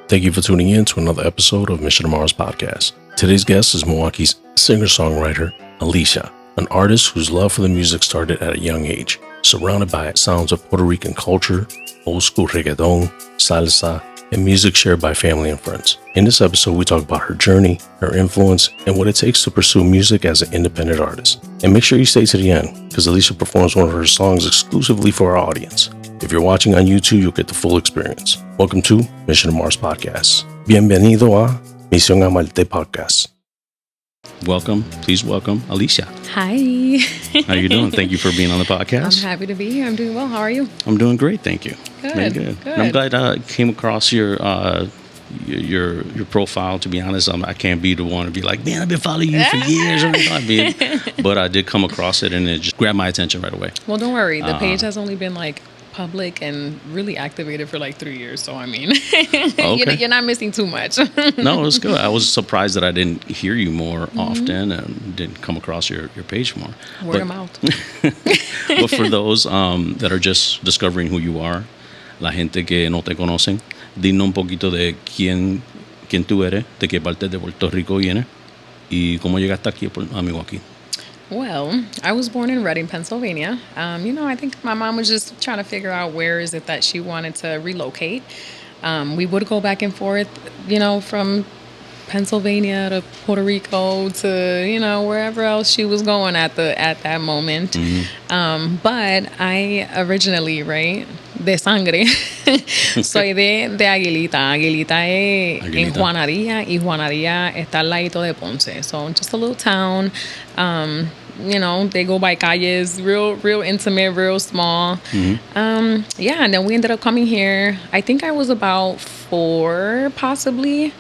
Thank you for tuning in to another episode of Mission to Mars podcast. Today's guest is Milwaukee's singer-songwriter Alesha, an artist whose love for the music started at a young age. Surrounded by sounds of Puerto Rican culture, old school reggaeton, salsa, and music shared by family and friends. In this episode, we talk about her journey, her influence, and what it takes to pursue music as an independent artist. And make sure you stay to the end, because Alesha performs one of her songs exclusively for our audience. If you're watching on YouTube, you'll get the full experience. Welcome to Mission to Mars Podcast. Bienvenido a Misión a Marte Podcast. Welcome, please welcome Alesha. Hi. How you doing? Thank you for being on the podcast. I'm happy to be here. I'm doing well. How are you? I'm doing great, thank you. Good. Very good. And I'm glad I came across your profile. To be honest, I can't be the one to be like, man, I've been following you for years. But I did come across it, and it just grabbed my attention right away. Well, don't worry. The page has only been like public and really activated for like 3 years. So, I mean, okay. you're not missing too much. No, it's good. I was surprised that I didn't hear you more often and didn't come across your page more. Word of mouth. But for those that are just discovering who you are, la gente que no te conocen, dinos un poquito de quién tú eres, de qué parte de Puerto Rico vienes y cómo llegaste aquí a Milwaukee. Well, I was born in Reading, Pennsylvania. I think my mom was just trying to figure out where is it that she wanted to relocate. We would go back and forth, from Pennsylvania to Puerto Rico to, wherever else she was going at that moment. Mm-hmm. But I originally, de sangre, soy de Aguilita. Aguilita es en Juanadía, y Juanadía está al ladito de Ponce. So just a little town. They go by calles, real intimate, real small. Mm-hmm. And then we ended up coming here. I think I was about 4, possibly,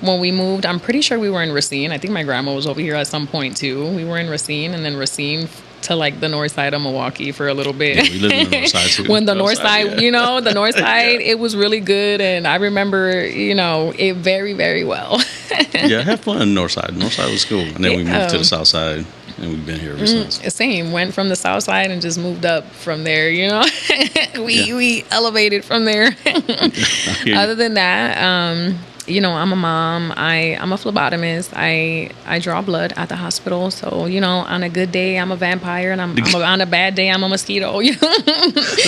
when we moved. I'm pretty sure we were in Racine. I think my grandma was over here at some point too. We were in Racine, and then Racine to like the north side of Milwaukee for a little bit. Yeah, we lived in the north side too. When the north side, the north side, it was really good, and I remember, it very, very well. Yeah, have fun in the north side. North side was cool, and then we moved to the south side, and we've been here ever since. Same. Went from the south side and just moved up from there. We elevated from there. Other than that, I'm a mom. I'm a phlebotomist. I draw blood at the hospital. So, on a good day, I'm a vampire, and on a bad day, I'm a mosquito. A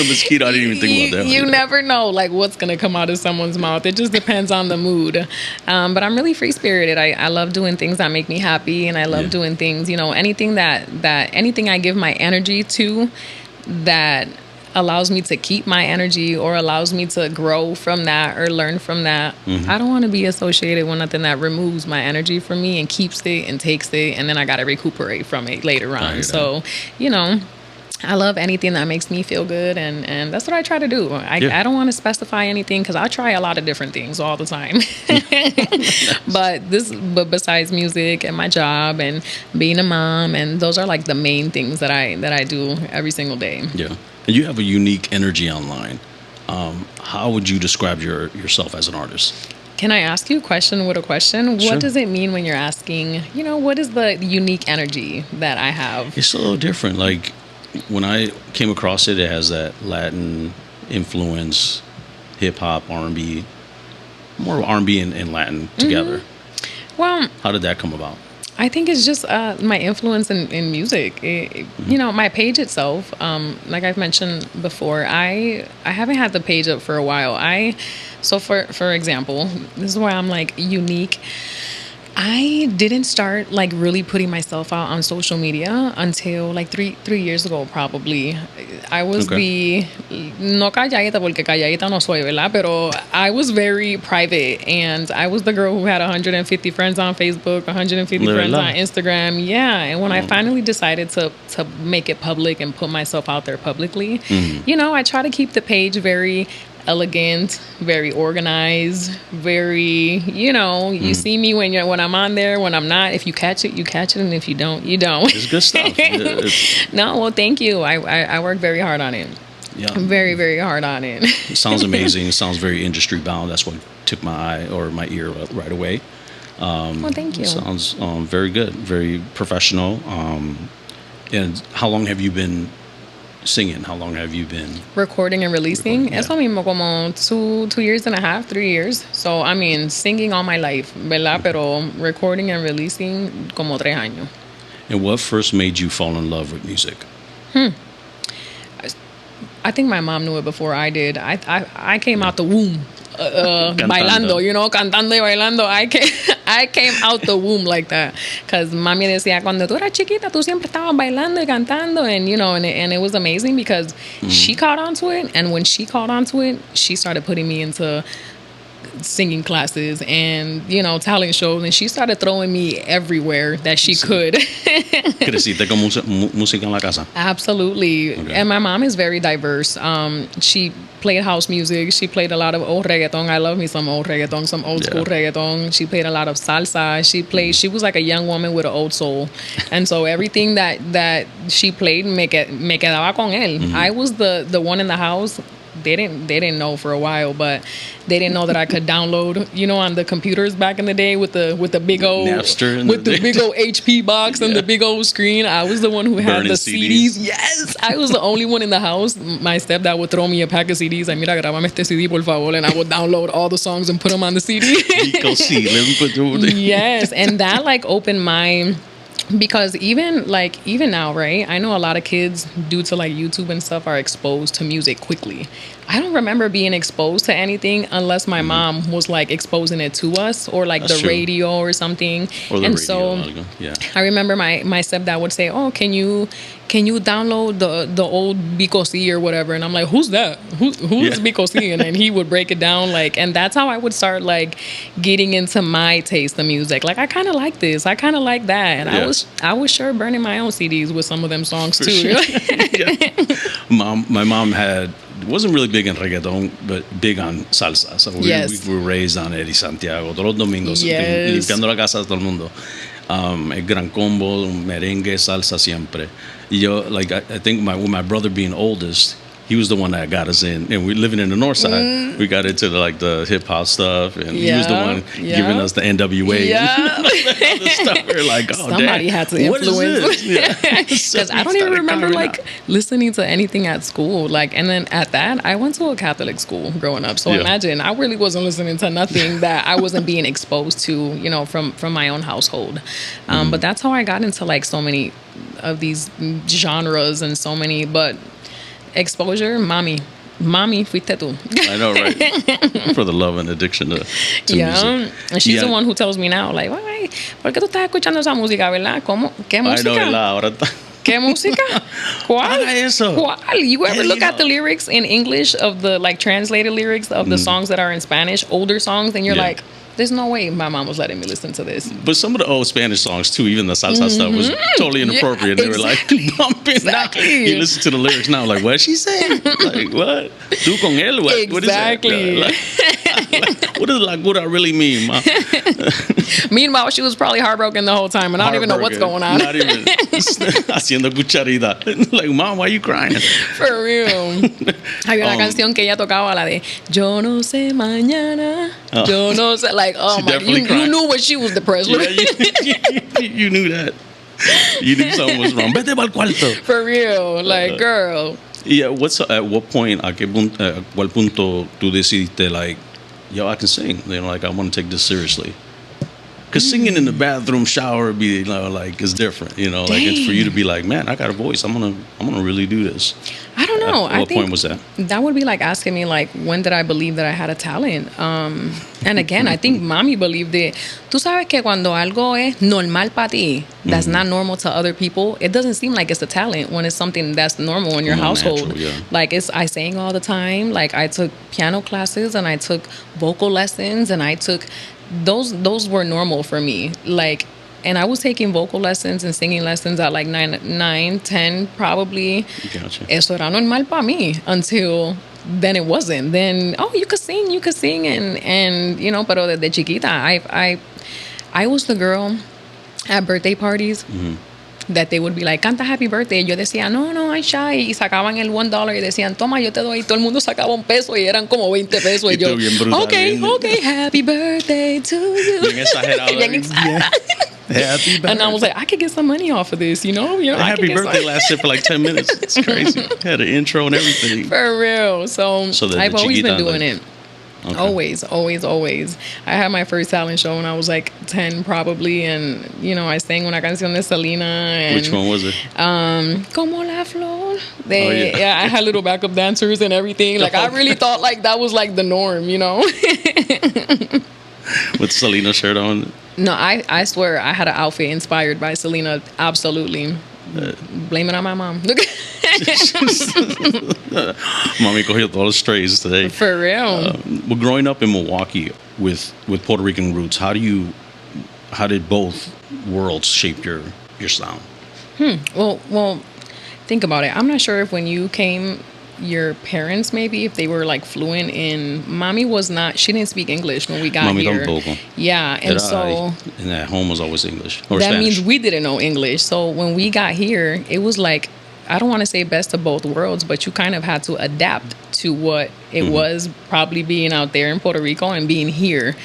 mosquito, I didn't even think about that. You never know, what's going to come out of someone's mouth. It just depends on the mood. But I'm really free-spirited. I love doing things that make me happy, and I love doing things, anything anything I give my energy to that allows me to keep my energy or allows me to grow from that or learn from that. Mm-hmm. I don't want to be associated with nothing that removes my energy from me and keeps it and takes it, and then I got to recuperate from it later on. So, I love anything that makes me feel good, and that's what I try to do. I don't want to specify anything because I try a lot of different things all the time. But besides music and my job and being a mom, and those are like the main things that I do every single day. Yeah. And you have a unique energy online. How would you describe yourself as an artist? Can I ask you a question with a question? Sure. What does it mean when you're asking, what is the unique energy that I have? It's a little different. Like, when I came across it, it has that Latin influence, hip-hop, R&B, more R&B and Latin together. Mm-hmm. Well, how did that come about? I think it's just my influence in music. My page itself, like I've mentioned before, I haven't had the page up for a while. So for example, this is why I'm like unique. I didn't start like really putting myself out on social media until like three years ago, probably. I was no calladita porque calladita no soy, ¿verdad? Pero I was very private, and I was the girl who had 150 friends on Facebook, 150 friends on Instagram. Yeah, and when I finally decided to make it public and put myself out there publicly, I try to keep the page very elegant, very organized, very, you see me when I'm on there, when I'm not. If you catch it, you catch it, and if you don't, you don't. It's good stuff. No, well, thank you. I work very hard on it. Yeah. Very, very hard on it. It sounds amazing. It sounds very industry bound. That's what took my eye or my ear right away. Well, thank you. It sounds very good, very professional. And how long have you been singing? How long have you been Recording and releasing, recording? eso mismo como 2.5 years, 3 years. So, I mean, singing all my life, ¿verdad? Pero recording and releasing como 3 años. And what first made you fall in love with music? I think my mom knew it before I did. I came out the womb bailando, you know, cantando y bailando. I came out the womb like that. Because mami decía, cuando tú eras chiquita, tú siempre estabas bailando y cantando. And, you know, and it was amazing because she caught on to it. And when she caught on to it, she started putting me into singing classes and, you know, talent shows. And she started throwing me everywhere that she could. ¿Creciste con música en la casa? Absolutely. Okay. And my mom is very diverse. She played house music. She played a lot of old reggaeton. I love me some old reggaeton, some old school reggaeton. She played a lot of salsa. She was like a young woman with an old soul. And so everything that she played me quedaba con él. I was the one in the house. They didn't know for a while, but they didn't know that I could download, you know, on the computers back in the day with the big old Napster with the big old HP box and the big old screen. I was the one who had Burning the CDs. Yes, I was the only one in the house. My stepdad would throw me a pack of CDs. Like, mira, grabame este CD por favor, and I would download all the songs and put them on the CD. Yes, and that like opened my. Because even now, right? I know a lot of kids, due to like YouTube and stuff, are exposed to music quickly. I don't remember being exposed to anything unless my mom was like exposing it to us, or like That's the true. radio or something. Or the and radio, so yeah. I remember my stepdad would say, "Oh, can you download the old Bico C or whatever?" And I'm like, "Who's that? Who's Bico C?" And then he would break it down, like, and that's how I would start like getting into my taste of music. Like, I kind of like this, I kind of like that, and I was sure burning my own CDs with some of them songs too. Sure. My mom wasn't really big in reggaeton, but big on salsa. So we were raised on Eddie Santiago. Todos los domingos, limpiando la casa de todo el mundo. El gran combo, merengue, salsa siempre. Y yo, like, I think with my brother being oldest, he was the one that got us in. And we living in the north side, we got into the hip hop stuff, and he was the one giving us the NWA. All this stuff. We were like, oh, somebody had to influence. Because I don't even remember like listening to anything at school. Like, and then at that, I went to a Catholic school growing up. So imagine, I really wasn't listening to nothing that I wasn't being exposed to, you know, from my own household. But that's how I got into like so many of these genres and so many, but exposure, mommy, fuiste tú. I know, right? For the love and addiction to music. And she's the one who tells me now, like, "Ay, ¿por qué tú estás escuchando esa música, verdad? ¿Cómo? ¿Qué música? I know, ¿verdad? Ahora ¿Qué música? ¿Cuál? Eso. ¿Cuál? You ever look at the lyrics in English of the, like, translated lyrics of the songs that are in Spanish, older songs, and you're like, there's no way my mom was letting me listen to this. But some of the old Spanish songs, too, even the salsa stuff, was totally inappropriate. They were like bumping. Exactly. You listen to the lyrics now, like, what's she saying? Like, what? Tú con él? What is that? What does I really mean, Ma? Meanwhile, she was probably heartbroken the whole time, and I don't even know what's going on. Not even haciendo cucharita. Like, Mom, why are you crying? For real. Hay una canción que ella tocaba, la de Yo no sé mañana, yo no sé, like, oh my, you knew when she was depressed. You knew that. You knew something was wrong. Vete pa'l cuarto. For real, like, girl. Yeah, at what point, cuál punto tú decidiste, like, yo, I can sing. You know, like, I want to take this seriously. Because singing in the bathroom, shower, be like, is different. You know, like, it's for you to be like, man, I got a voice. I'm gonna really do this. I don't know. What point was that? That would be like asking me, like, when did I believe that I had a talent? And again, I think mommy believed it. Tú sabes que cuando algo es normal para ti, that's not normal to other people, it doesn't seem like it's a talent when it's something that's normal in your household. Natural, yeah. Like, I sang all the time. Like, I took piano classes and I took vocal lessons and I took... Those were normal for me. Like, and I was taking vocal lessons and singing lessons at like 9, 10 probably. Gotcha. Eso era normal para mí until then it wasn't. Then, oh, you could sing and you know, pero desde chiquita, I was the girl at birthday parties. That they would be like, canta happy birthday. Yo decía, no, I'm shy. Y sacaban el $1 y decían, toma, yo te doy. Y todo el mundo sacaba $1 y eran como 20 pesos. Y yo, bien brutal, okay, happy birthday to you. Bien exagerado. Bien exagerado. And I was like, I could get some money off of this, you know? Happy birthday lasted for like 10 minutes. It's crazy. Had an intro and everything. For real. So I've always been doing it. Okay. Always. I had my first talent show when I was like 10 probably, and I sang una canción de Selena. And, which one was it? Como la flor. Yeah, I had little backup dancers and everything. Like I really thought like that was like the norm, With Selena shirt on? No, I swear I had an outfit inspired by Selena. Absolutely. Blame it on my mom. Mommy cogió todos los strays today. For real. Well, growing up in Milwaukee with Puerto Rican roots, how did both worlds shape your sound? Well, think about it. I'm not sure if when you came, your parents maybe, if they were like fluent in. Mommy was not. She didn't speak English when we got here. Tampoco. Yeah, and and at home was always English or that Spanish. means we didn't know English. So when we got here, it was like, I don't want to say best of both worlds, but you kind of had to adapt to what it was probably being out there in Puerto Rico and being here.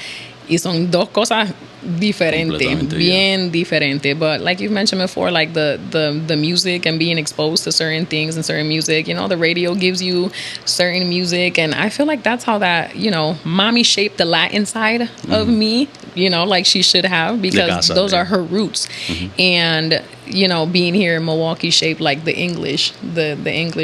Y son dos cosas diferentes, bien diferente. But like you've mentioned before, like the music and being exposed to certain things and certain music, the radio gives you certain music. And I feel like that's how that, mommy shaped the Latin side of me, like she should have, because those are her roots. And, being here in Milwaukee shaped like the English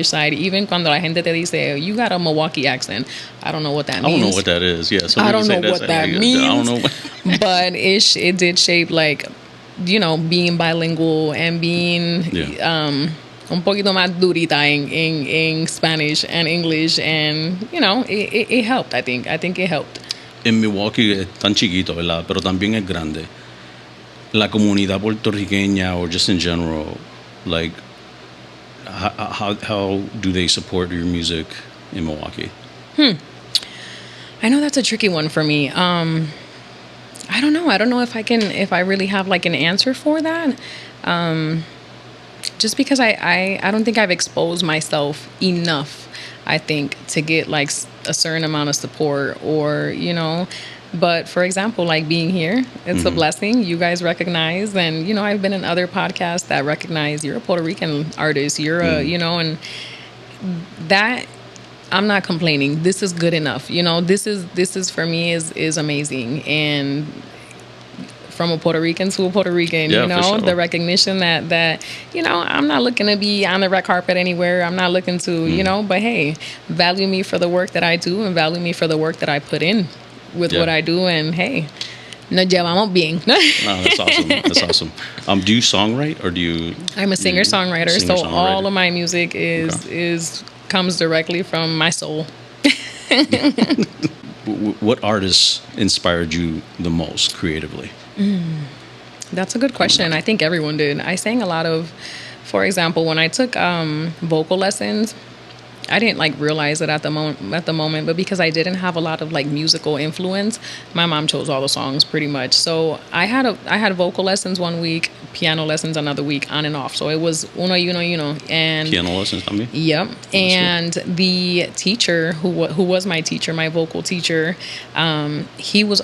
side. Even cuando la gente te dice, you got a Milwaukee accent. I don't know what that means. I don't know what that is. Yeah, I don't know what that means. I don't know. But it did shape like, being bilingual and being un poquito más durita en Spanish and English, and it helped. I think it helped. En Milwaukee es tan chiquito, ¿verdad? Pero también es grande. La comunidad puertorriqueña, or just in general, like how do they support your music in Milwaukee? I know that's a tricky one for me. I don't know. I don't know if I really have like an answer for that. Just because I don't think I've exposed myself enough, I think, to get like a certain amount of support, or, but for example, like being here, it's a blessing. You guys recognize, and, I've been in other podcasts that recognize you're a Puerto Rican artist. You're a, and that, I'm not complaining. This is good enough. This is for me is amazing. And from a Puerto Rican to a Puerto Rican, for sure. The recognition that, I'm not looking to be on the red carpet anywhere. I'm not looking to, but hey, value me for the work that I do, and value me for the work that I put in with what I do. And hey, nos llevamos bien. That's awesome. That's awesome. Do you songwrite, or do you? I'm a singer-songwriter. So all of my music comes directly from my soul. What artists inspired you the most creatively? That's a good question. I think everyone did. I sang a lot of, for example, when I took vocal lessons, I didn't like realize it at the moment, but because I didn't have a lot of like musical influence, my mom chose all the songs pretty much. So I had vocal lessons one week, piano lessons another week, on and off. So it was uno y uno, and piano lessons también. Yep. And the teacher who was my teacher, my vocal teacher, he was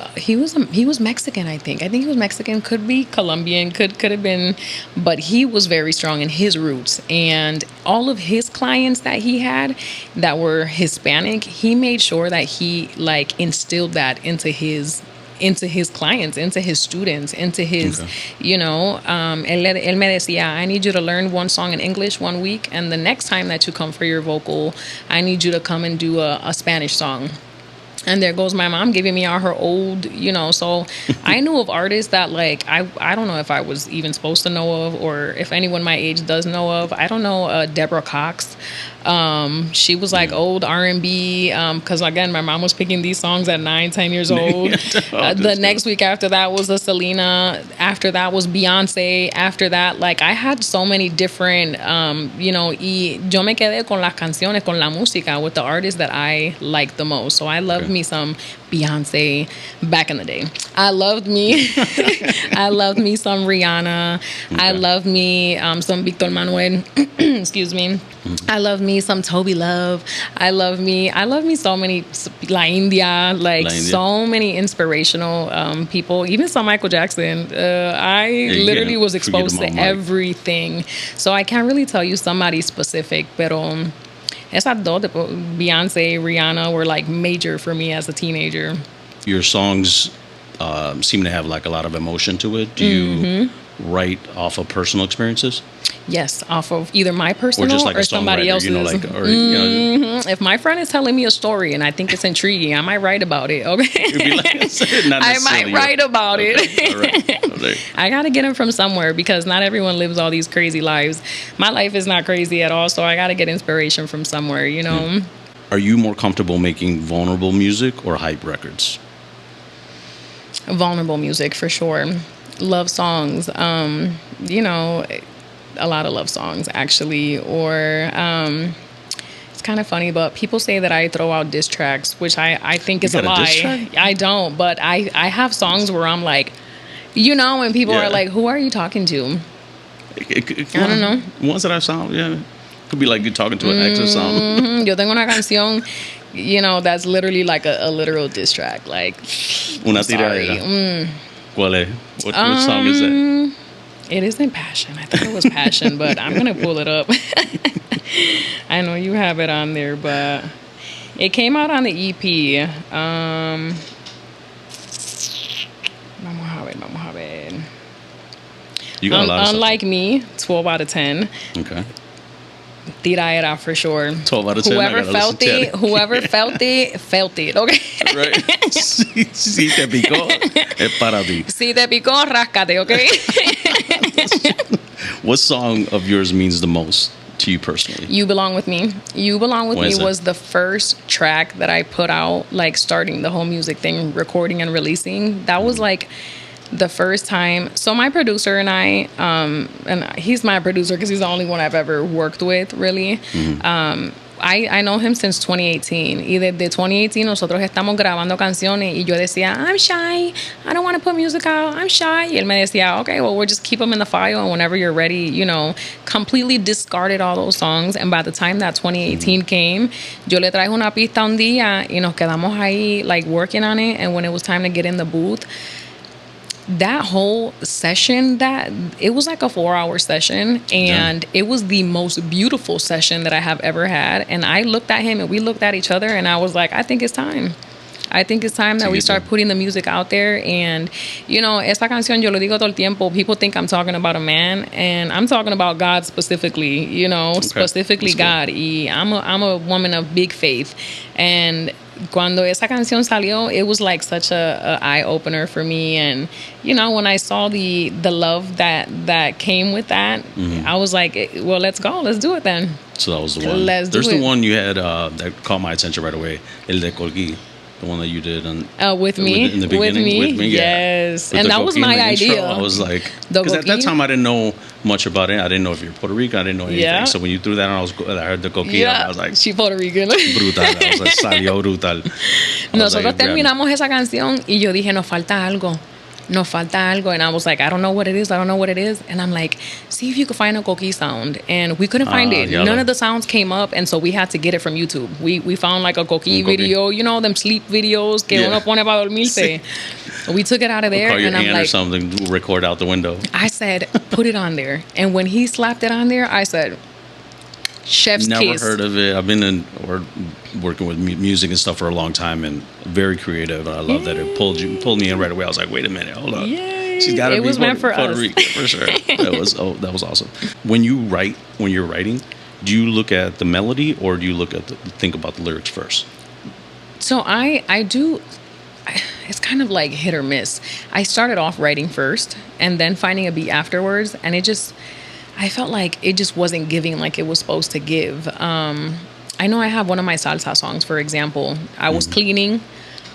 Mexican, I think. He was Mexican, could be Colombian, could have been, but he was very strong in his roots, and all of his clients that he had that were Hispanic, he made sure that he like instilled that into his clients, into his students, into his, él me decía, I need you to learn one song in English one week, and the next time that you come for your vocal, I need you to come and do a Spanish song. And there goes my mom giving me all her old, so I knew of artists that like, I don't know if I was even supposed to know of, or if anyone my age does know of. I don't know, Deborah Cox. She was like old R&B, because again, my mom was picking these songs at 9-10 years old. The next week after that was a Selena. After that was Beyonce. After that, like, I had so many different, y yo me quedé con las canciones, con la música, with the artists that I liked the most. So I loved me some Beyonce back in the day. I loved me. I loved me some Rihanna. Okay. I loved me some Victor Manuel. Excuse me. I love me some Toby Love. I love me so many La India, so many inspirational people, even some Michael Jackson. I literally was exposed to everything. So I can't really tell you somebody specific, pero esas dos, Beyonce, Rihanna, were like major for me as a teenager. Your songs seem to have like a lot of emotion to it. Do you write off of personal experiences? Yes, off of either my personal or somebody else's. If my friend is telling me a story and I think it's intriguing, I might write about it. Okay, I might write about it. All right. I gotta get them from somewhere because not everyone lives all these crazy lives. My life is not crazy at all, so I gotta get inspiration from somewhere. Are you more comfortable making vulnerable music or hype records? Vulnerable music for sure. Love songs. A lot of love songs actually, or it's kind of funny, but people say that I throw out diss tracks, which I think is a lie. I don't, but I have songs where I'm like, when people are like, who are you talking to? I don't know. Ones that I saw, could be like you talking to an ex or something. Yo tengo una canción, that's literally like a literal diss track, like una tiradera. ¿Cuál es? What song is that? It isn't Passion. I thought it was Passion, but I'm going to pull it up. I know you have it on there, but it came out on the EP. Vamos a ver. You got a lot of Unlike Me, 12 out of 10. Okay. Tiraera for sure. 12 out of 10. Whoever felt it, felt it. Okay. Right. Si te picó, es para ti. Si te picó, ráscate, okay? What song of yours means the most to you personally? You Belong With Me. You Belong With Me was the first track that I put out, like starting the whole music thing, recording and releasing. That was like the first time. So my producer and I, and he's my producer because he's the only one I've ever worked with, really. I know him since 2018. Y desde 2018 nosotros estamos grabando canciones y yo decía, I'm shy. I don't want to put music out. I'm shy. Y él me decía, okay, well, we'll just keep them in the file and whenever you're ready, completely discarded all those songs. And by the time that 2018 came, yo le traje una pista un día y nos quedamos ahí like working on it. And when it was time to get in the booth, that whole session, it was like a 4-hour session, and it was the most beautiful session that I have ever had. And I looked at him and we looked at each other and I was like, I think it's time. I think it's time that we start putting the music out there. And, esta canción, yo lo digo todo el tiempo, people think I'm talking about a man, and I'm talking about God specifically, specifically God. Y I'm a woman of big faith. And cuando esa canción salió, it was like such a eye-opener for me. And, when I saw the love that came with that, I was like, well, let's go. Let's do it then. So that was the one. There's the one you had that caught my attention right away, El de Colgui. The one that you did with me, in the beginning, with me, yes, and that was my idea. I was like, because at that time I didn't know much about it. I didn't know if you're Puerto Rican. I didn't know anything. Yeah. So when you threw that on, I heard the coquilla. I was like, she Puerto Rican. Brutal. I was like, salió brutal. Nosotros terminamos esa canción y yo dije, nos falta algo. And I was like, I don't know what it is. And I'm like, see if you could find a coquí sound. And we couldn't find it. None of the sounds came up. And so we had to get it from YouTube. We found like a coquí video, them sleep videos que uno pone para dormirse. We took it out of there. Call your and I'm aunt like, or something, record out the window. I said, put it on there. And when he slapped it on there, I said, chef's Never kiss. heard of it. I've been working with music and stuff for a long time, and very creative. And I love that it pulled me in right away. I was like, wait a minute, hold up. Yay. She's got to be meant for Puerto us. Rican for sure. That was awesome. When you're writing, do you look at the melody or do you think about the lyrics first? So I do. It's kind of like hit or miss. I started off writing first and then finding a beat afterwards, and I felt like it just wasn't giving like it was supposed to give. I know I have one of my salsa songs, for example. I was cleaning.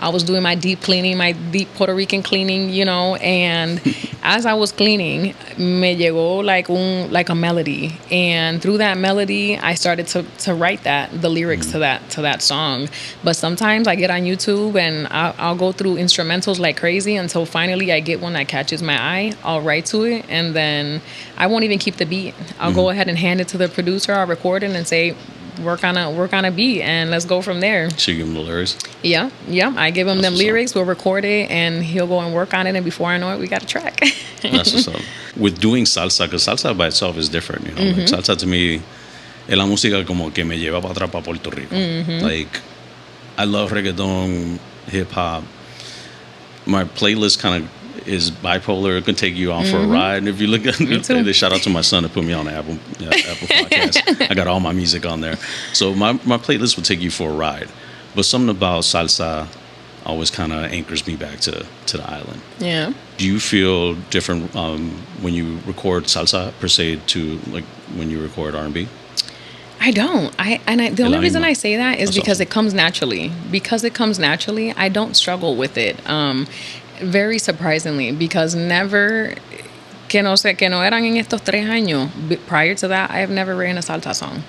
I was doing my deep cleaning, my deep Puerto Rican cleaning, you know, and as I was cleaning, me llegó like a melody, and through that melody, I started to write the lyrics to that song. But sometimes I get on YouTube and I'll go through instrumentals like crazy until finally I get one that catches my eye. I'll write to it, and then I won't even keep the beat. I'll go ahead and hand it to the producer. I'll record it and say, work on a beat, and let's go from there. So you give him the lyrics? Yeah. I give him them lyrics. We'll record it, and he'll go and work on it, and before I know it, we got a track. That's what's up. With doing salsa, because salsa by itself is different, you know. Like salsa to me es la música como que me lleva para atrás para Puerto Rico. Like, I love reggaeton, hip hop. My playlist kind of is bipolar. It can take you on for a ride. And if you look at the shout out to my son to put me on the Apple podcast. I got all my music on there. So my playlist will take you for a ride. But something about salsa always kind of anchors me back to the island. Yeah. Do you feel different when you record salsa per se to like when you record R&B? I don't. The only reason I say that is because it comes naturally. Because it comes naturally, I don't struggle with it. Very surprisingly, because never, que no eran en estos 3 años, prior to that, I have never written a salsa song.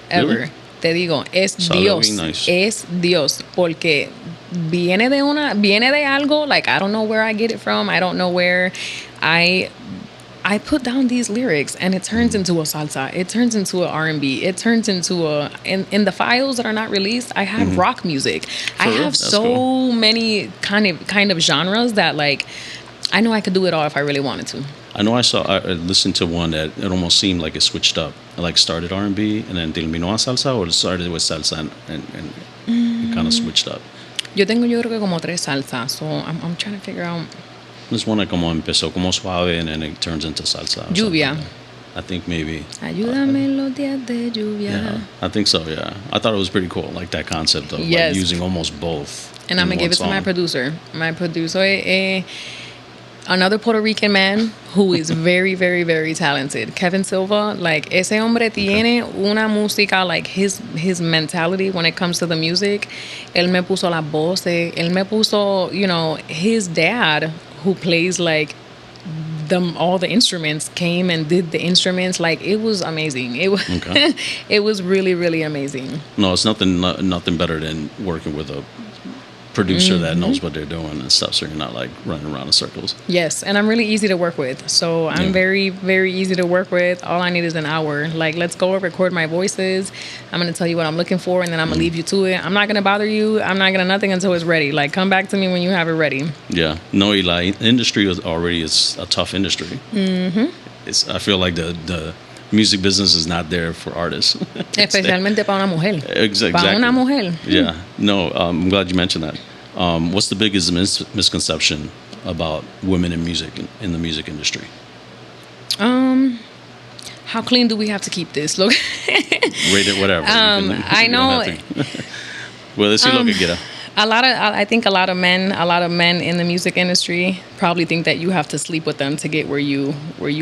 Ever. Really? Te digo, es Dios. Nice. Es Dios. Porque viene de algo, like, I don't know where I get it from. I don't know where I put down these lyrics, and it turns into a salsa. It turns into a R&B. It turns into in the files that are not released, I have rock music. I have so many kind of genres that, like, I know I could do it all if I really wanted to. I know I listened to one that it almost seemed like it switched up. It like started R&B and then terminó a salsa, or it started with salsa and it kind of switched up. Yo creo que como 3 salsas, so I'm trying to figure out. This one como empezó como suave and then it turns into salsa. Lluvia. Like I think maybe. Ayúdame en los días de lluvia. Yeah, I think so, yeah. I thought it was pretty cool, like that concept of like using almost both. And I'm going to give it to my producer. My producer is another Puerto Rican man who is very, very, very talented. Kevin Silva, like, ese hombre tiene una música, like, his mentality when it comes to the music. Él me puso las voces. Él me puso, you know, his dad, who plays like all the instruments, came and did the instruments. Like, it was amazing. It was it was really, really amazing. No, it's nothing better than working with a producer that knows what they're doing and stuff, so you're not like running around in circles. Yes, and I'm really easy to work with. So I'm very, very easy to work with. All I need is an hour. Like, let's go record my voices. I'm going to tell you what I'm looking for, and then I'm going to leave you to it. I'm not going to bother you. I'm not going to nothing until it's ready. Like, come back to me when you have it ready. Yeah. No, Eli, industry is a tough industry. I feel like the music business is not there for artists. Especialmente para una mujer. Exactly. Para una mujer. Yeah. No, I'm glad you mentioned that. What's the biggest misconception about women in music, in the music industry? How clean do we have to keep this? Look. Rate it whatever. I know. Well, let's see lo que quiera. I think a lot of men in the music industry probably think that you have to sleep with them to get where you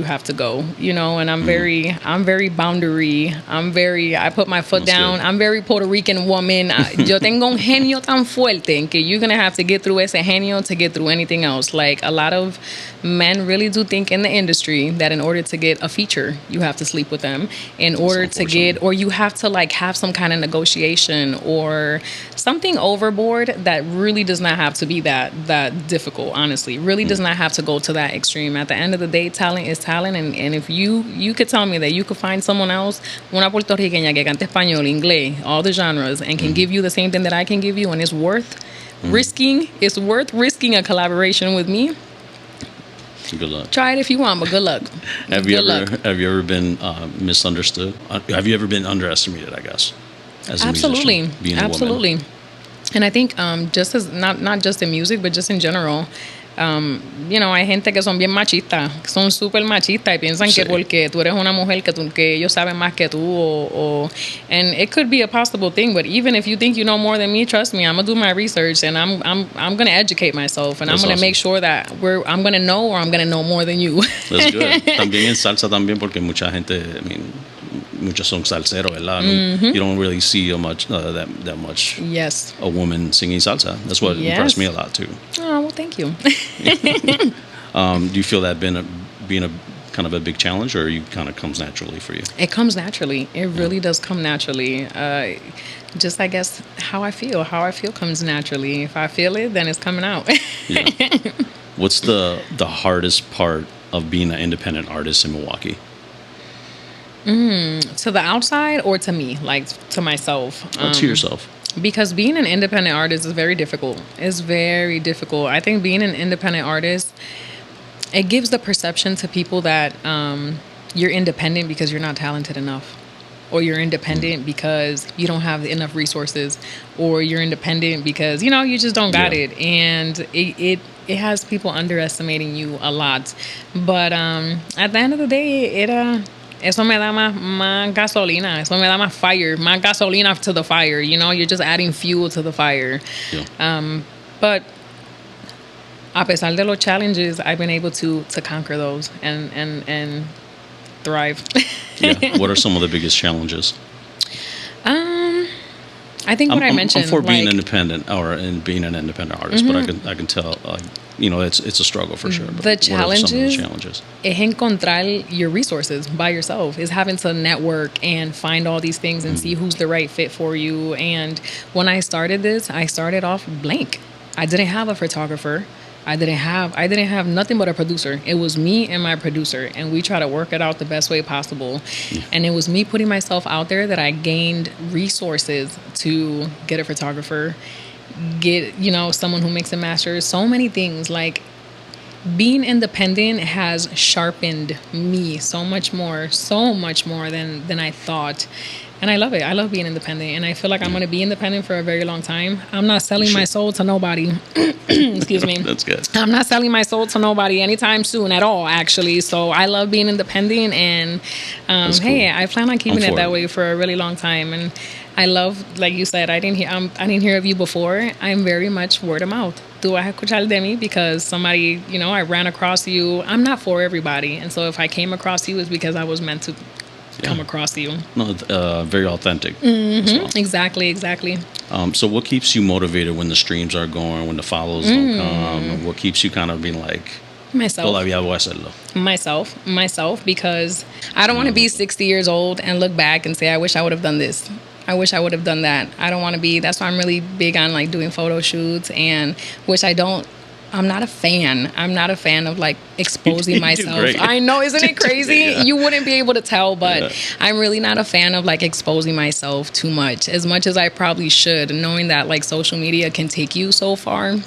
have to go, you know. And I'm very boundary. I put my foot down. Good. I'm very Puerto Rican woman. Yo tengo un genio tan fuerte que you're gonna have to get through ese genio to get through anything else. Like, a lot of men really do think in the industry that in order to get a feature, you have to sleep with them. In order to get, or you have to like have some kind of negotiation or something overboard. That really does not have to be that difficult, honestly. Really does not have to go to that extreme. At the end of the day, talent is talent, and if you could tell me that you could find someone else, una puertorriqueña que cante español, inglés, all the genres, and can give you the same thing that I can give you, and it's worth risking a collaboration with me. Good luck. Try it if you want, but good luck. Have you ever been misunderstood? Have you ever been underestimated, I guess, as a musician, being a woman? And I think just as not just in music, but just in general, you know, hay gente que son bien machistas, son súper machistas y piensan que porque tú eres una mujer que ellos saben más que tú and it could be a possible thing, but even if you think you know more than me, trust me, I'm gonna do my research and I'm gonna educate myself and I'm gonna make sure that I'm gonna know or I'm gonna know more than you. That's good. También en salsa también porque mucha gente, I mean, muchos son salseros, ¿verdad? You don't really see that much Yes. a woman singing salsa. That's what impressed me a lot too. Oh, well, thank you. Do you feel that being a kind of a big challenge, or you kind of comes naturally for you? It comes naturally. It really does come naturally. Just, I guess, how I feel comes naturally. If I feel it, then it's coming out. Yeah. What's the hardest part of being an independent artist in Milwaukee? To the outside or to me, like to myself? To yourself. Because being an independent artist is very difficult. It's very difficult. I think being an independent artist, it gives the perception to people that you're independent because you're not talented enough, or you're independent because you don't have enough resources, or you're independent because, you just don't got it. And it has people underestimating you a lot. But at the end of the day, eso me da más gasolina. Eso me da más fire. Más gasolina to the fire. You're just adding fuel to the fire. Yeah. But a pesar de los challenges, I've been able to conquer those and thrive. Yeah. What are some of the biggest challenges? I think what I mentioned. I'm for being independent and being an independent artist, but I can tell, it's a struggle for sure. But the challenges, what are some of the challenges? Es encontrar your resources by yourself. Is having to network and find all these things and see who's the right fit for you. And when I started this, I started off blank. I didn't have a photographer. I didn't have nothing but a producer. It was me and my producer, and we try to work it out the best way possible. Yeah. And it was me putting myself out there that I gained resources to get a photographer, get, someone who makes and masters, so many things. Like, being independent has sharpened me so much more than I thought. And I love it. I love being independent. And I feel like I'm going to be independent for a very long time. I'm not selling my soul to nobody. Excuse me. That's good. I'm not selling my soul to nobody anytime soon at all, actually. So I love being independent. And hey, I plan on keeping it that way for a really long time. And I love, like you said, I didn't hear of you before. I'm very much word of mouth. Tú vas a escuchar de mí because somebody, I ran across you. I'm not for everybody. And so if I came across you, it's because I was meant to come across you. No, very authentic. Well. Exactly. So what keeps you motivated when the streams are going, when the follows don't come? What keeps you kind of being like, myself? Todavía voy a hacerlo. Myself, because I don't want to be 60 years old and look back and say, I wish I would have done this. I wish I would have done that. I don't want to be, that's why I'm really big on like doing photo shoots, and which I'm not a fan. I'm not a fan of like exposing myself. I know, isn't it crazy? Yeah. You wouldn't be able to tell, but I'm really not a fan of like exposing myself too much as I probably should, knowing that like social media can take you so far.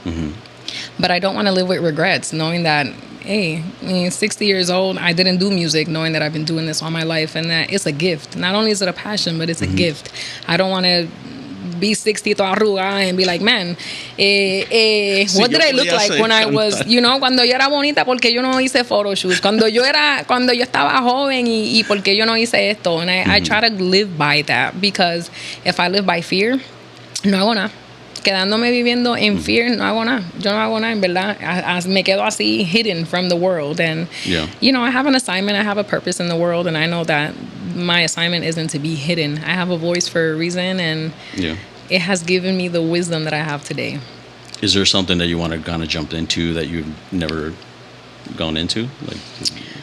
But I don't want to live with regrets, knowing that, hey, 60 years old, I didn't do music, knowing that I've been doing this all my life, and that it's a gift. Not only is it a passion, but it's a gift. I don't want to be 60 to arrugada and be like, man, what did I look like when I was, cuando yo era bonita, porque yo no hice photo shoots, cuando yo estaba joven y porque yo no hice esto. And I try to live by that, because if I live by fear, no hago nada. Quedándome viviendo en fear, no hago nada. Yo no hago nada, en verdad. Me quedo así, hidden from the world. And, I have an assignment, I have a purpose in the world, and I know that my assignment isn't to be hidden. I have a voice for a reason, and it has given me the wisdom that I have today. Is there something that you want to kind of jump into that you've never gone into? Like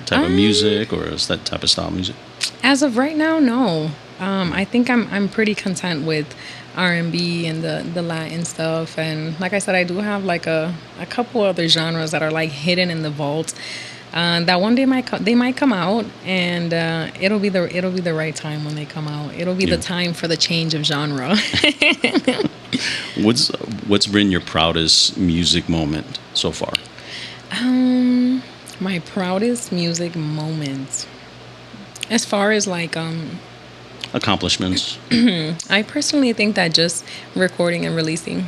type of music, or is that type of style music? As of right now, no. I think I'm pretty content with R&B and the Latin stuff, and like I said, I do have like a couple other genres that are like hidden in the vault. That one day they might come out, and it'll be the right time when they come out. It'll be the time for the change of genre. What's been your proudest music moment so far? My proudest music moment, as far as like accomplishments. I personally think that just recording and releasing.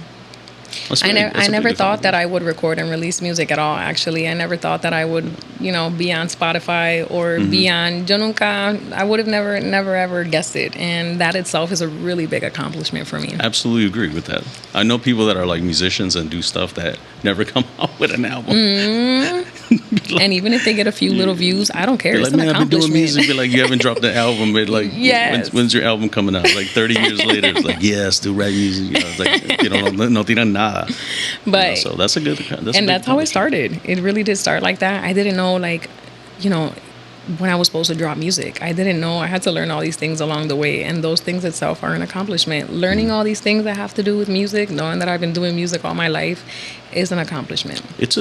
I never thought that I would record and release music at all, actually. I never thought that I would, be on Spotify or be on... I would have never ever guessed it. And that itself is a really big accomplishment for me. Absolutely agree with that. I know people that are like musicians and do stuff that never come out with an album. And even if they get a few little views, I don't care. It's like, an man, I've been doing accomplishment. music. Be like, you haven't dropped the album. But like, Yes. when's your album coming out? Like 30 years later, it's like, yeah, still write music. You know, it's like, no tiran nada. But so that's a good. That's how it started. It really did start like that. I didn't know, when I was supposed to drop music. I didn't know I had to learn all these things along the way, and those things itself are an accomplishment. Learning all these things that have to do with music, knowing that I've been doing music all my life, is an accomplishment. It's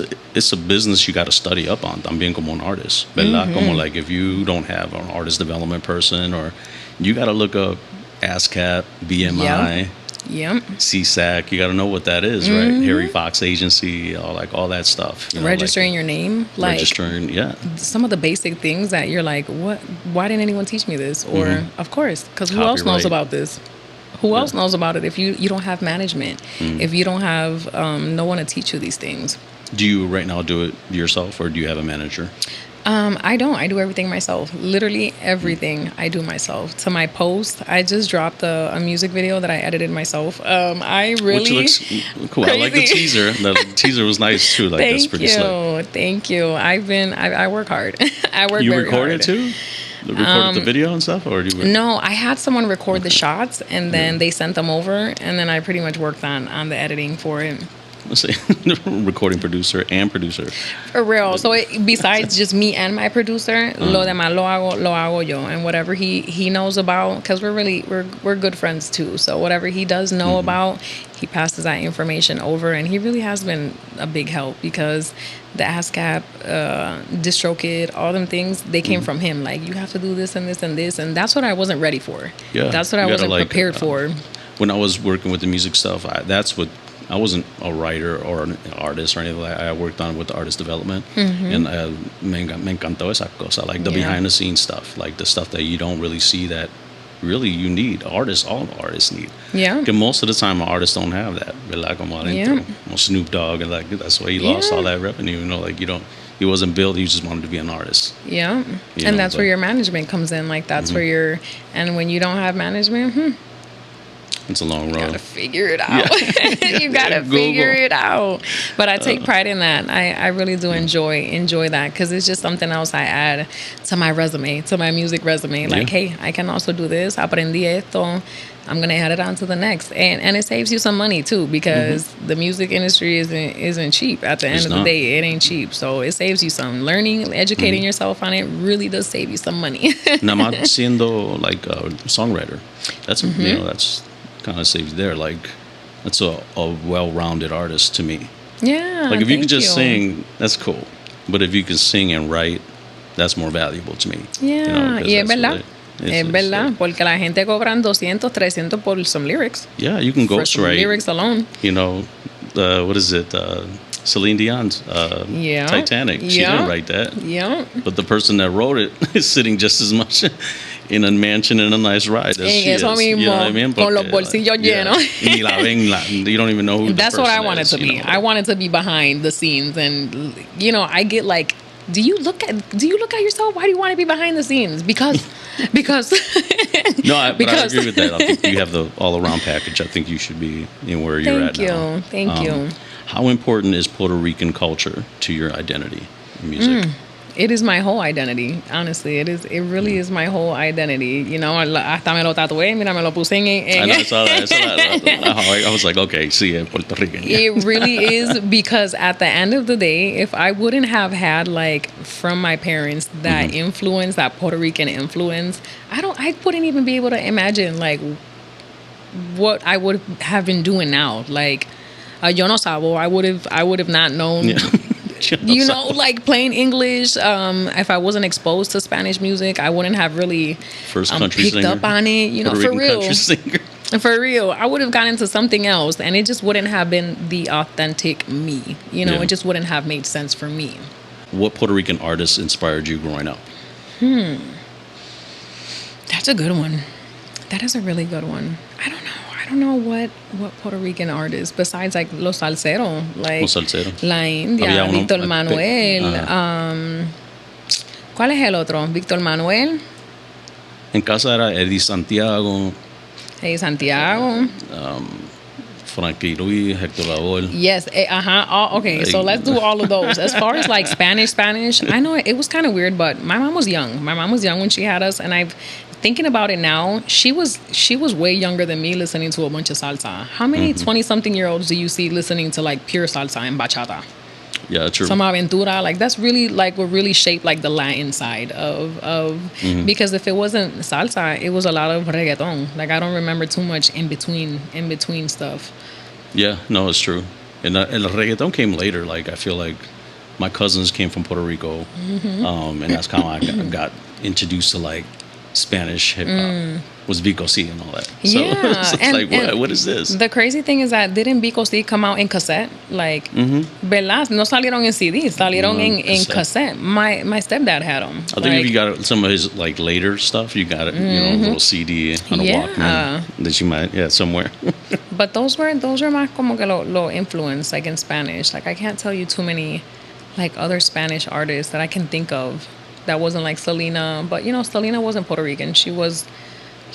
a business you got to study up on. También como an artist, ¿verdad? Como like if you don't have an artist development person, or you got to look up ASCAP, BMI. Yep. CSAC, you got to know what that is, right? Harry Fox Agency, all that stuff. Registering your name, yeah. Some of the basic things that you're like, what? Why didn't anyone teach me this? Or of course, because who else knows about this? Who else knows about it if you don't have management? If you don't have no one to teach you these things. Do you right now do it yourself, or do you have a manager? I don't. I do everything myself. Literally everything I do myself. To my post, I just dropped a music video that I edited myself. I really... Which looks cool. Crazy. I like the teaser. The teaser was nice too. Like, that's pretty slick. Thank you. I work hard. I work very hard. You recorded it too? Recorded the video and stuff? Or do you... No, I had someone record the shots, and then they sent them over, and then I pretty much worked on the editing for it. Let's say recording producer and producer. For real. So besides just me and my producer, lo demás lo hago yo, and whatever he knows about, because we're good friends too. So whatever he does know about, he passes that information over, and he really has been a big help, because the ASCAP, DistroKid, all them things, they came from him. Like, you have to do this and this and this, and that's what I wasn't ready for. Yeah, that's what I wasn't prepared for. When I was working with the music stuff, I wasn't a writer or an artist or anything like that. I worked on with the artist development, and me encantó esa cosa, like the behind the scenes stuff, like the stuff that you don't really see that really you need. All artists need. Yeah. Because most of the time, artists don't have that. Like, Snoop Dogg, and like that's why he lost all that revenue. He wasn't built. He just wanted to be an artist. Yeah. That's where your management comes in. Like, that's where and when you don't have management, it's a long road. You gotta figure it out. You gotta figure it out. But I take pride in that. I really do enjoy that, because it's just something else I add to my resume, to my music resume. Like, hey, I can also do this. Aprendí esto. I'm gonna add it on to the next, and it saves you some money too, because the music industry isn't cheap. At the end of the day, it ain't cheap. So it saves you some learning, educating yourself on it. Really does save you some money. Nada más siendo like a songwriter. That's that's kind of saves there. Like, that's a well-rounded artist to me. Yeah. Like, if you can just sing, that's cool. But if you can sing and write, that's more valuable to me. Yeah, y es verdad. Es verdad, porque la gente cobran 200, 300 por some lyrics. Yeah, you can ghostwrite lyrics alone. What is it? Celine Dion's Titanic. She didn't write that. Yeah. But the person that wrote it is sitting just as much in a mansion in a nice ride as she is. Mismo, you know what I mean? Con los bolsillos llenos. You don't even know who That's the person what I wanted is, to be. I wanted to be behind the scenes, and I get like, do you look at yourself? Why do you want to be behind the scenes? Because No, I agree with that. I think you have the all-around package. I think you should be in where you're at now. Thank you. How important is Puerto Rican culture to your identity in music? It is my whole identity, honestly. It really is my whole identity. Hasta me lo tatué, mira, me lo puse en I know, I saw that. I was like, okay, sí, Puerto Rican. It really is, because at the end of the day, if I wouldn't have had, like, from my parents that influence, that Puerto Rican influence, I wouldn't even be able to imagine, like, what I would have been doing now. Like, yo no sabo, I would have not known. Yeah. Like playing English. If I wasn't exposed to Spanish music, I wouldn't have really picked up on it. For real. For real, I would have gotten into something else, and it just wouldn't have been the authentic me. It just wouldn't have made sense for me. What Puerto Rican artists inspired you growing up? That's a good one. That is a really good one. I don't know what Puerto Rican artists, besides like Los Salseros, like La India, Víctor Manuel. ¿Cuál es el otro? Víctor Manuel. En casa era Eddie Santiago. Eddie Santiago. Frankie Luis, Hector Lavoe. Yes. Okay. So let's do all of those. As far as like Spanish, I know it was kind of weird, but my mom was young. My mom was young when she had us, and I've thinking about it now. She was way younger than me, listening to a bunch of salsa. How many 20-something-year-olds do you see listening to like pure salsa and bachata? Yeah, true. Some aventura, like that's really like what really shaped like the Latin side of because if it wasn't salsa, it was a lot of reggaeton. Like I don't remember too much in between stuff. Yeah, no, it's true. And the reggaeton came later. Like I feel like my cousins came from Puerto Rico, and that's kind of how I got introduced to like Spanish hip hop. Was Vico C and all that. So Yeah, it's like what is this? The crazy thing is that didn't Vico C come out in cassette? Like, ¿verdad? No salieron en CD, salieron en cassette. My stepdad had them. I think if you got some of his like later stuff, you got it, you know, a little CD on a Walkman that you might, somewhere. But those were más como que lo influence, like in Spanish. Like I can't tell you too many like other Spanish artists that I can think of that wasn't like Selena. But you know, Selena wasn't Puerto Rican. She was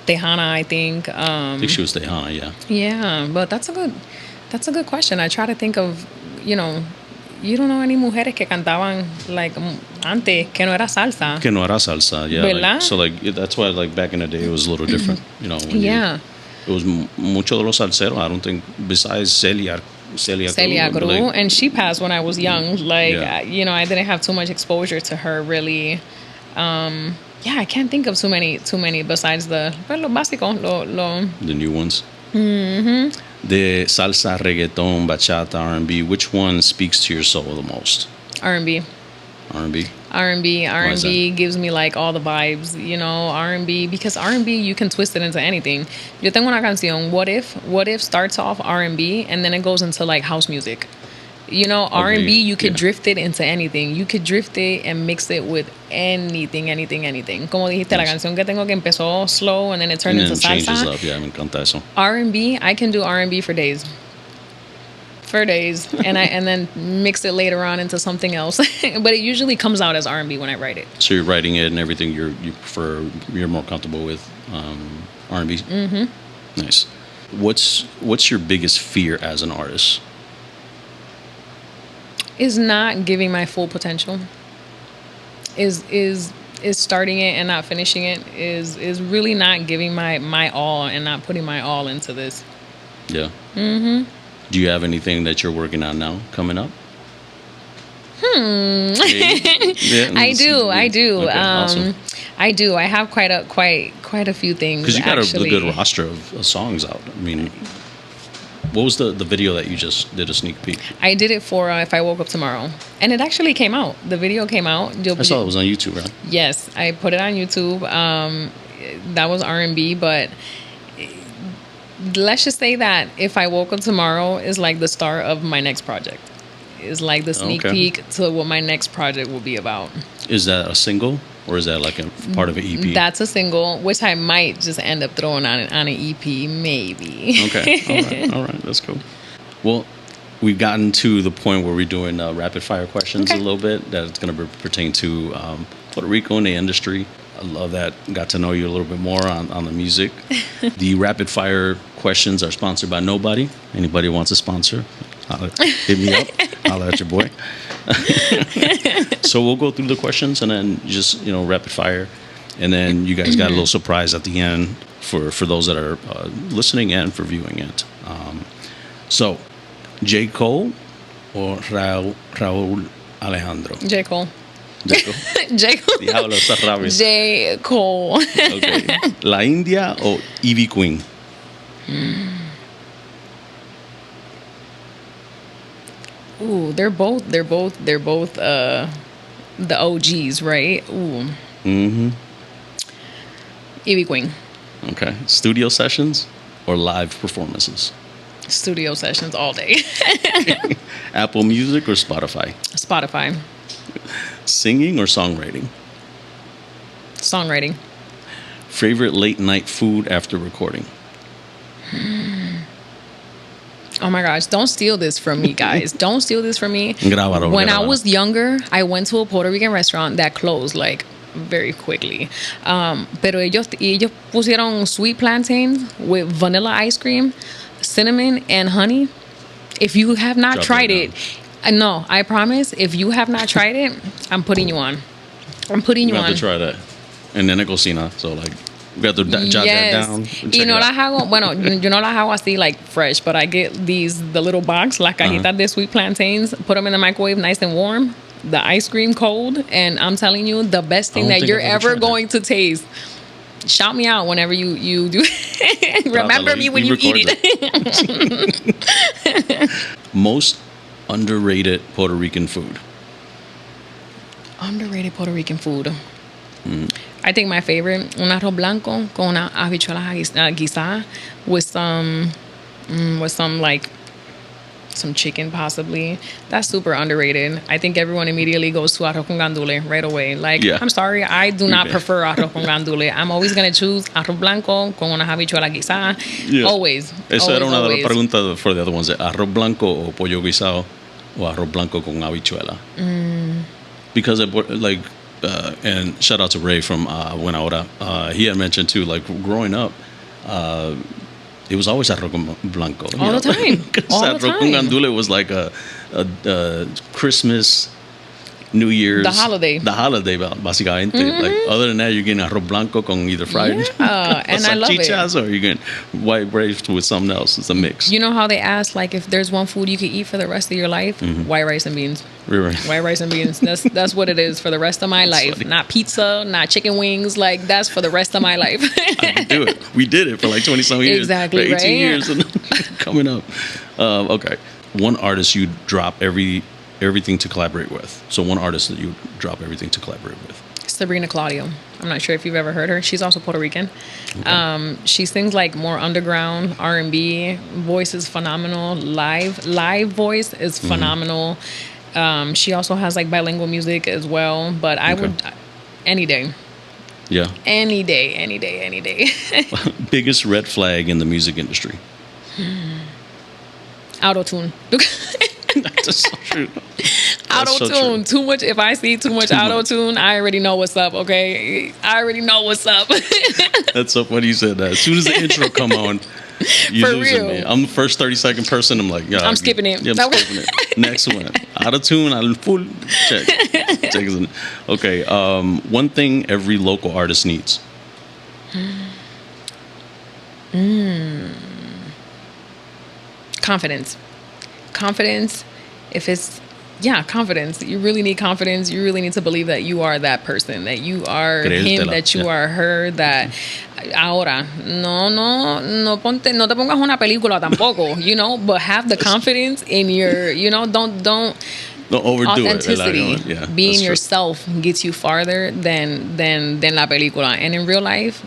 Tejana, I think. I think she was Tejana, yeah. Yeah, but that's a good question. I try to think of, you know, you don't know any mujeres que cantaban like antes que no era salsa. Que no era salsa, yeah. Like, so like that's why like back in the day it was a little different, you know. It was mucho de los salseros. I don't think besides Celia Cruz, like, and she passed when I was young. Like you know, I didn't have too much exposure to her really. Yeah, I can't think of too many besides lo básico, the new ones. The salsa, reggaeton, bachata, R&B, which one speaks to your soul the most? R&B. R&B gives me like all the vibes, you know, R&B, because R&B you can twist it into anything. Yo tengo una canción, What If starts off R&B and then it goes into like house music. You know, R&B, you could drift it into anything. You could drift it and mix it with anything. Como dijiste, la canción que tengo que empezó slow and then it turned into salsa. Changes up, yeah, me encanta eso. R&B, I can do R&B for days. And then mix it later on into something else. But it usually comes out as R&B when I write it. So you're writing it and everything you prefer, you're more comfortable with R&B? Nice. What's your biggest fear as an artist? Is not giving my full potential. Is starting it and not finishing it. Is really not giving my all and not putting my all into this. Yeah. Do you have anything that you're working on now coming up? Yeah, I do. Okay, awesome. I do. I have quite a few things. Because you got a good roster of songs out. I mean, what was the video that you just did a sneak peek? I did it for If I Woke Up Tomorrow. And it actually came out. The video came out. I saw it was on YouTube, right? Yes, I put it on YouTube. That was R&B, but let's just say that If I Woke Up Tomorrow is like the start of my next project. Is like the sneak peek to what my next project will be about. Is that a single? Or is that like a part of an EP? That's a single, which I might just end up throwing on an EP, maybe. Okay. All right. That's cool. Well, we've gotten to the point where we're doing rapid fire questions a little bit. That's going to pertain to Puerto Rico and the industry. I love that. Got to know you a little bit more on the music. The rapid fire questions are sponsored by nobody. Anybody wants a sponsor, hit me up. Holla at your boy. So we'll go through the questions and then just, rapid fire. And then you guys got a little surprise at the end for those that are listening and for viewing it. So, J. Cole or Raúl Alejandro? J. Cole. J. Cole. J. Cole. Diablo, está rápido. J. Cole. Okay. La India o Ivy Queen? Ooh, they're both the OGs, right? Ooh. Ivy Queen. Okay. Studio sessions or live performances? Studio sessions all day. Apple Music or Spotify? Spotify. Singing or songwriting? Songwriting. Favorite late night food after recording? Oh my gosh, don't steal this from me, guys. Don't steal this from me. When I was younger, I went to a Puerto Rican restaurant that closed like very quickly. Pero ellos pusieron sweet plantains with vanilla ice cream. cinnamon and honey. If you have not tried it, no, I promise. If you have not tried it, I'm putting you on. I'm putting you on. You have to try that. And then cocina. So like, we have to jot that down. Y no las hago, bueno, yo no las hago así like fresh, but I get the little box, las cajitas de sweet plantains, put them in the microwave nice and warm, the ice cream cold, and I'm telling you, the best thing that you're ever going to taste. Shout me out whenever you do. Remember me when you eat it. Most underrated Puerto Rican food. Underrated Puerto Rican food. I think my favorite, un arroz blanco con una habichuela guisada with some like some chicken possibly. That's super underrated. I think everyone immediately goes to arroz con gandule right away. Like, I'm sorry, I do not prefer arroz con gandule. I'm always going to choose arroz blanco con una habichuela guisada. Yeah. Always. Esa era una de las preguntas for the other ones. Arroz blanco o pollo guisado o arroz blanco con habichuela. Because like, and shout out to Ray from Buena Hora. He had mentioned too, like growing up, it was always arroz blanco. All the time. Arroz con gandule was like a Christmas, New Year's. The holiday, básicamente. Like, other than that, you're getting arroz blanco con either fried and I love it. Or you're getting white rice with something else. It's a mix. You know how they ask, like, if there's one food you could eat for the rest of your life? White rice and beans. White rice and beans. That's what it is for the rest of my life. Funny. Not pizza, not chicken wings. Like, that's for the rest of my life. I can do it. We did it for like 20-some years. Exactly, for 18 years and coming up. Okay. One artist you drop everything to collaborate with. So one artist that you drop everything to collaborate with. Sabrina Claudio. I'm not sure if you've ever heard her. She's also Puerto Rican. Okay. She sings like more underground R&B. Voice is phenomenal. Live voice is phenomenal. She also has like bilingual music as well. But I would any day. Yeah. Any day. Biggest red flag in the music industry. Auto-tune. That's so true. Auto-tune. Too much. If I see too much auto-tune, I already know what's up, okay? I already know what's up. That's so funny you said that. As soon as the intro come on, you're losing me. I'm the first 30-second person. I'm like, I'm skipping it. Yeah, I'm skipping it. Next one. Auto-tune, I'll full check. Okay. One thing every local artist needs. Confidence. If it's confidence. You really need confidence. You really need to believe that you are that person, that you are him, that you are her, that ahora no te pongas una película tampoco, but have the confidence in your, don't overdo authenticity. It. Yeah, being yourself gets you farther than la película. And in real life,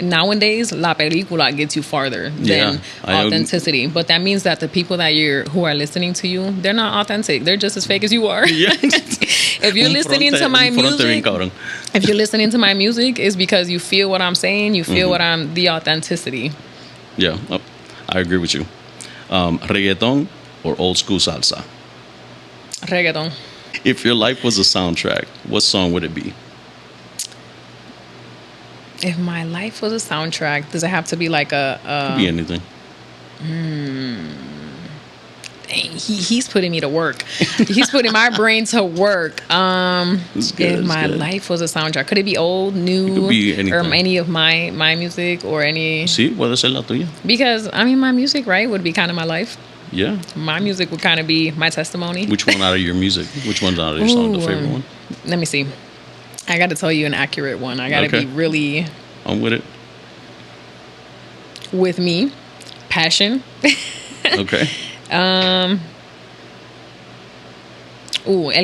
nowadays, la película gets you farther than authenticity. But that means that the people who are listening to you, they're not authentic. They're just as fake as you are. Yeah. If you're listening to my music, it's because you feel what I'm saying. You feel the authenticity. Yeah, I agree with you. Reggaeton or old school salsa? Reggaeton. If your life was a soundtrack, what song would it be? If my life was a soundtrack, does it have to be like Could be anything. Dang, he's putting me to work. He's putting my brain to work. If my life was a soundtrack, could it be old, new, it could be anything. Or any of my music or any? Sí, puede ser la tuya. Because my music, right, would be kind of my life. Yeah. My music would kind of be my testimony. Which one out of your music? Which one's out of your song, the favorite one? Let me see. I got to tell you an accurate one. I got to be really... I'm with it. With me. Passion. Okay. El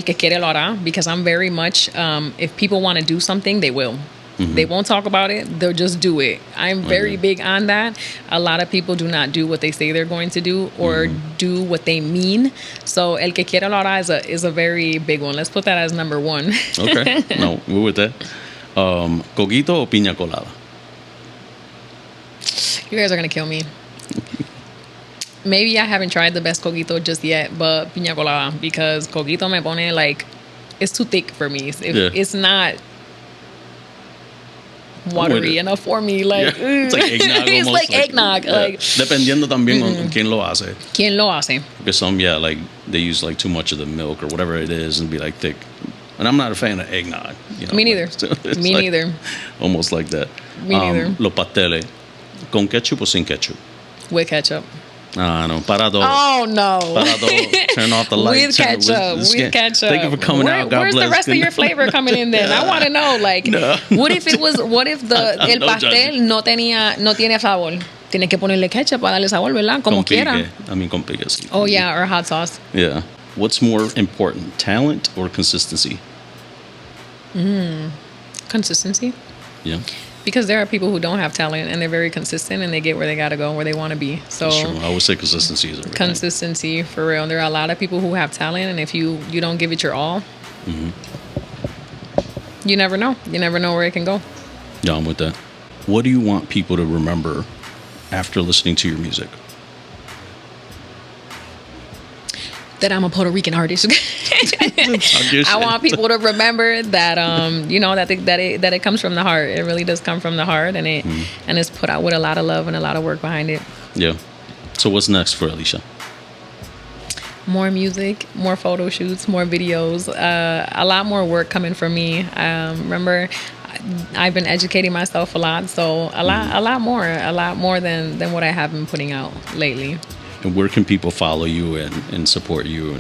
que quiere lo hará. Because I'm very much... if people want to do something, they will. They won't talk about it. They'll just do it. I'm very big on that. A lot of people do not do what they say they're going to do or do what they mean. So el que quiere lo hará is a very big one. Let's put that as number one. Okay. No, we're with that. Coquito or piña colada? You guys are going to kill me. Maybe I haven't tried the best coquito just yet, but piña colada. Because coquito me pone like... It's too thick for me. It's not... watery enough for me. Like, it's like eggnog. It's almost, like eggnog. Like, dependiendo también con quién lo hace. ¿Quién lo hace? Because some, like they use like too much of the milk or whatever it is and be like thick. And I'm not a fan of eggnog. Me neither. Me neither. Almost like that. Me neither. Los pasteles, ¿con ketchup o sin ketchup? With ketchup. No, para todo. Oh, no. Para todo. Turn off the light. With ketchup. Thank you for coming out. God where's bless. the rest of your flavor coming in then? I want to know, like, what if el pastel no tiene sabor? Tienes que ponerle ketchup para darle sabor, ¿verdad? Como quiera. I mean, con pique. Sí. Oh, yeah, or hot sauce. Yeah. What's more important, talent or consistency? Consistency. Yeah. Because there are people who don't have talent and they're very consistent and they get where they got to go, where they want to be. So that's true. I would say consistency is everything. Consistency, for real. There are a lot of people who have talent, and if you don't give it your all, you never know. You never know where it can go. Yeah, I'm with that. What do you want people to remember after listening to your music? That I'm a Puerto Rican artist. I want people to remember that that it comes from the heart. It really does come from the heart, and it's put out with a lot of love and a lot of work behind it. Yeah. So what's next for Alesha? More music, more photo shoots, more videos, a lot more work coming from me. Remember, I've been educating myself a lot, so a lot more than what I have been putting out lately. And where can people follow you and support you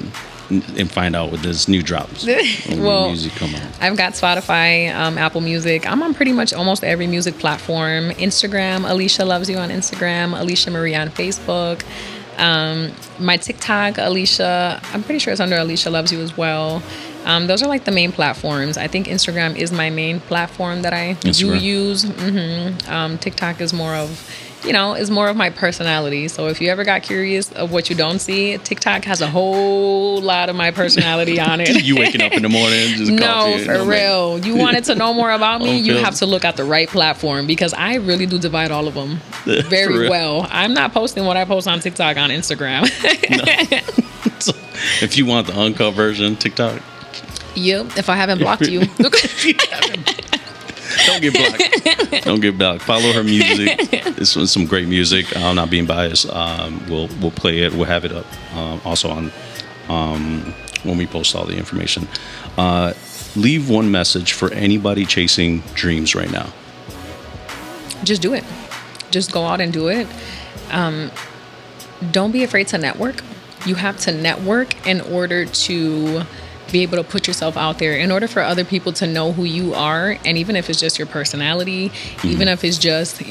and find out what this new drops? Well, music come out. I've got Spotify, Apple Music. I'm on pretty much almost every music platform. Instagram, Alesha Loves You on Instagram, Alesha Marie on Facebook. My TikTok, Alesha, I'm pretty sure it's under Alesha Loves You as well. Those are like the main platforms. I think Instagram is my main platform that I do use. TikTok is more of my personality. So if you ever got curious of what you don't see, TikTok has a whole lot of my personality on it. You waking up in the morning, just no, for real. You wanted to know more about me, you have to look at the right platform, because I really do divide all of them very well. I'm not posting what I post on TikTok on Instagram. So, if you want the uncut version, TikTok. Yep, if I haven't blocked you. Don't get blocked. Don't get blocked. Follow her music. This was some great music. I'm not being biased. We'll play it. We'll have it up also on when we post all the information. Leave one message for anybody chasing dreams right now. Just do it. Just go out and do it. Don't be afraid to network. You have to network in order to be able to put yourself out there, in order for other people to know who you are. And even if it's just your personality, even if it's just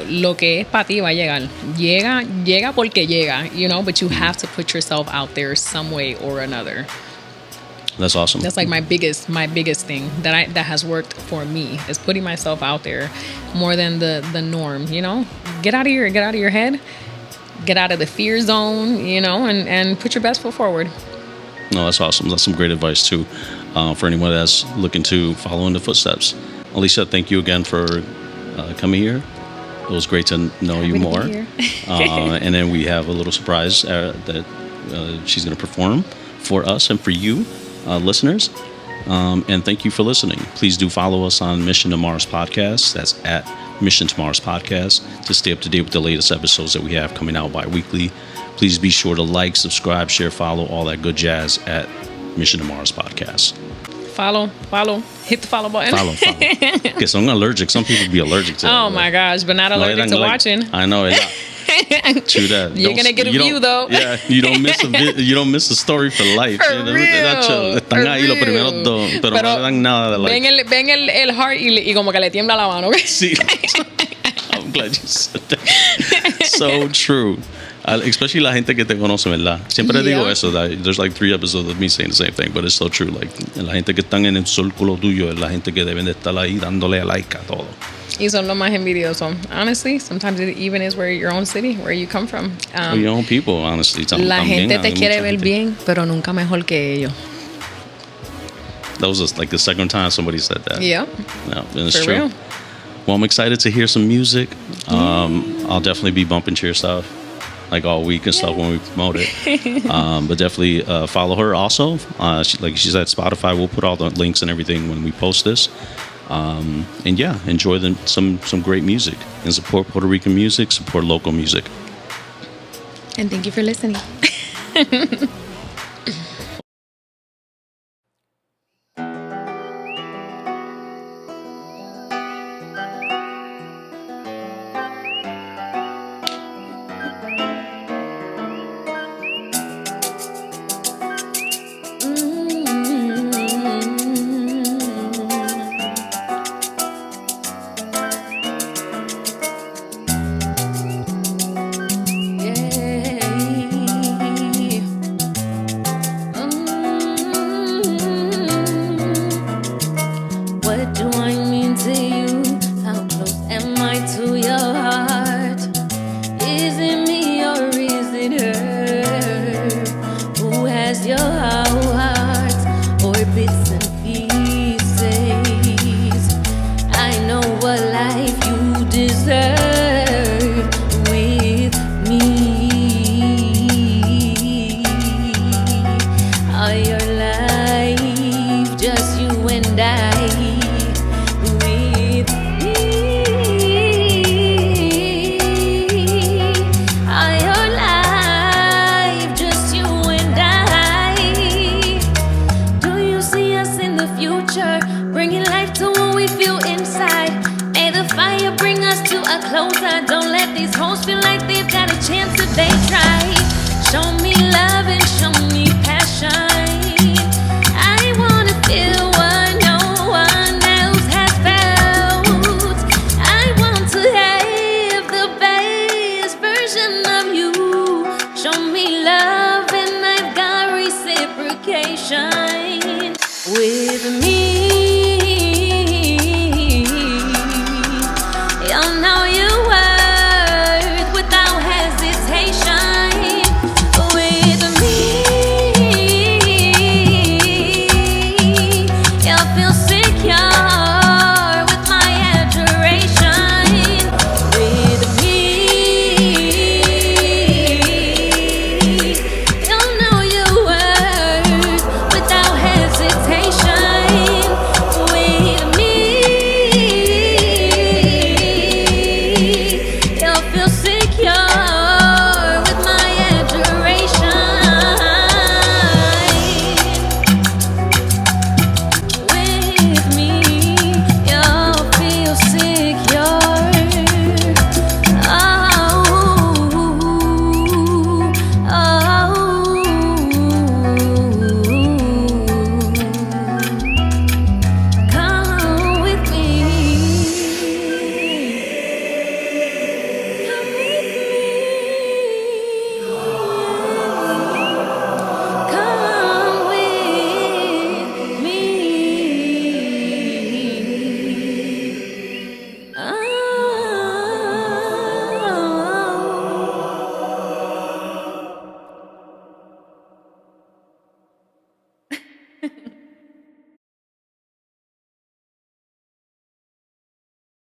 lo que es para ti va a llegar. Llega porque llega, but you have to put yourself out there some way or another. That's awesome. That's like my biggest thing that has worked for me, is putting myself out there more than the norm. Get out of your head, get out of the fear zone, and put your best foot forward. No, that's awesome. That's some great advice too, for anyone that's looking to follow in the footsteps. Alesha, thank you again for coming here. It was great to know you more. And then we have a little surprise that she's going to perform for us and for you, listeners. And thank you for listening. Please do follow us on Mission to Mars Podcast. That's at Mission to Mars Podcast, to stay up to date with the latest episodes that we have coming out bi-weekly. Please be sure to like, subscribe, share, follow, all that good jazz at Mission to Mars Podcast. Follow. Hit the follow button. Follow. Because I'm allergic. Some people be allergic to Oh, my gosh. But not allergic to watching. I know. True that. You're going to get a view, though. Yeah. You don't miss a story for life. For real. Están ahí los primeros dos, pero no le dan nada de like. Ven el heart y como que le tiembla la mano. Sí. I'm glad you said that. So true. Especially la gente que te conoce, ¿verdad? Siempre digo eso. There's like 3 episodes of me saying the same thing, but it's so true. Like, la gente que están en el círculo tuyo es la gente que deben de estar ahí dándole a like a todo. Y son los más envidiosos. Honestly, sometimes it even is where your own city, where you come from. Your own people, honestly. La gente te quiere ver bien, pero nunca mejor que ellos. That was like the second time somebody said that. Yeah. No, and it's For true. real. Well, I'm excited to hear some music. I'll definitely be bumping to your stuff like all week and stuff when we promote it. But definitely follow her also. Like she said, Spotify, we'll put all the links and everything when we post this. And yeah, enjoy some great music and support Puerto Rican music, support local music. And thank you for listening. What do I mean to you? How close am I to your heart? Is it me or is it her? Who has your heart? Or bits and pieces? I know what life you deserve with me. All your life, just you and I. Bringing life to what we feel inside. May the fire bring us to a closer. Don't let these hoes feel like they've got a chance if they try. Show me love and show me passion. I wanna feel what no one else has felt. I want to have the best version of you. Show me love and I've got reciprocation with me.